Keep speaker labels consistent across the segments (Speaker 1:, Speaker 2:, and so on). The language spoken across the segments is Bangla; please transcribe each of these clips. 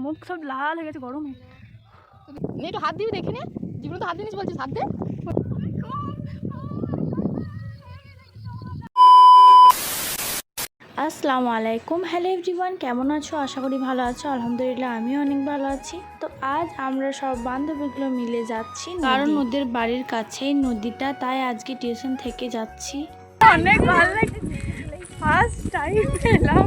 Speaker 1: মুখ সব লাল হয়ে গেছে গরমে।
Speaker 2: একটু হাত দিবি দেখে নে, জীবনে তো হাত দিনিস বলছিস, হাত দে।
Speaker 1: আসসালামু আলাইকুম, হ্যালো এভরিওয়ান, কেমন আছো? আশা করি ভালো আছো। আলহামদুলিল্লাহ আমিও অনেক ভালো আছি। তো আজ আমরা সব বান্ধবীগুলো মিলে যাচ্ছি, কারণ ওদের বাড়ির কাছেই নদীটা, তাই আজকে টিউশন থেকে যাচ্ছি। অনেক ভালো লাগছে, ফার্স্ট টাইম এলাম।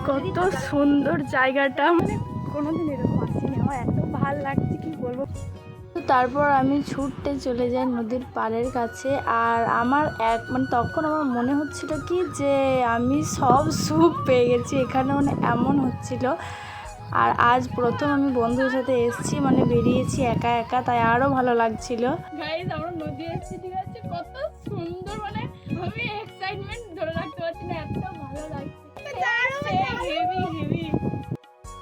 Speaker 1: কত সুন্দর জায়গাটা, মানে কোনোদিন এরকম আসিনি, আমার এত ভালো লাগছে কি বলবো। তারপর আমি ছুটতে চলে যাই নদীর পাড়ের কাছে। আর আমার তখন আমার মনে হচ্ছিল কি যে আমি সব সুখ পেয়ে গেছি এখানে, মানে এমন হচ্ছিল। আর আজ প্রথম আমি বন্ধুদের সাথে এসেছি, মানে বেরিয়েছি একা একা, তাই আরও ভালো লাগছিল। গাইস আমরা নদী এসেছি, ঠিক আছে, কত সুন্দর, মানে আমি এক্সাইটমেন্ট ধরে রাখতে পারছি না, এত ভালো লাগছে। Heavy heavy.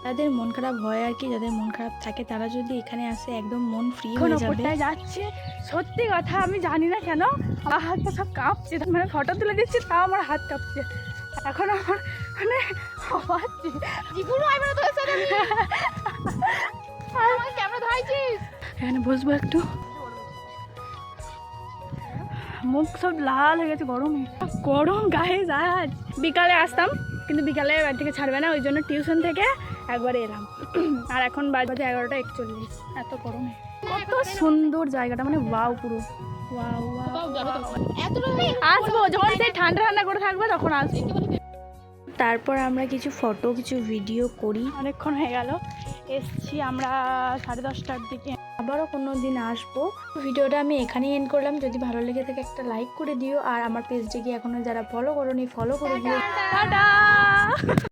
Speaker 1: যাদের মন খারাপ হয় আর কি, যাদের মন খারাপ থাকে তারা যদি এখানে আসে একদম মন ফ্রি হয়ে যাবে। যাচ্ছে সত্যি কথা, আমি জানি না কেন আমার হাত পা সব কাঁপছে, মানে ফটো তুলে দিচ্ছি তাও আমার হাত কাঁপছে। এখন আমার মানে হওয়াচ্ছে
Speaker 2: জীবনও আইবে না তোর সাথে আমি। আমার ক্যামেরা ধরাইছিস,
Speaker 1: এখানে বসবো একটু। মুখ সব লাল হয়ে গেছে গরমে, গরম গায়ে। আজ বিকালে আসতাম, কিন্তু বিকালে বাড়ি থেকে ছাড়বে না, ওই জন্য টিউশন থেকে একবারে এলাম। আর এখন বাজে 11:41, এত গরমে। কত সুন্দর জায়গাটা, মানে ওয়াও, পুরো ওয়াও ওয়াও। আসবো যখন সেই ঠান্ডা ঠান্ডা করে থাকবে তখন আসবো। তারপর আমরা কিছু ফটো কিছু ভিডিও করি। অনেকক্ষণ হয়ে গেল এসছি আমরা 10:30টার দিকে, আবারও কোনো দিন আসবো। ভিডিওটা আমি এখানেই এন্ড করলাম। যদি ভালো লেগে থাকে একটা লাইক করে দিও, আর আমার পেজটিকে এখনো যারা ফলো করোনি ফলো করে দিও। টাটা।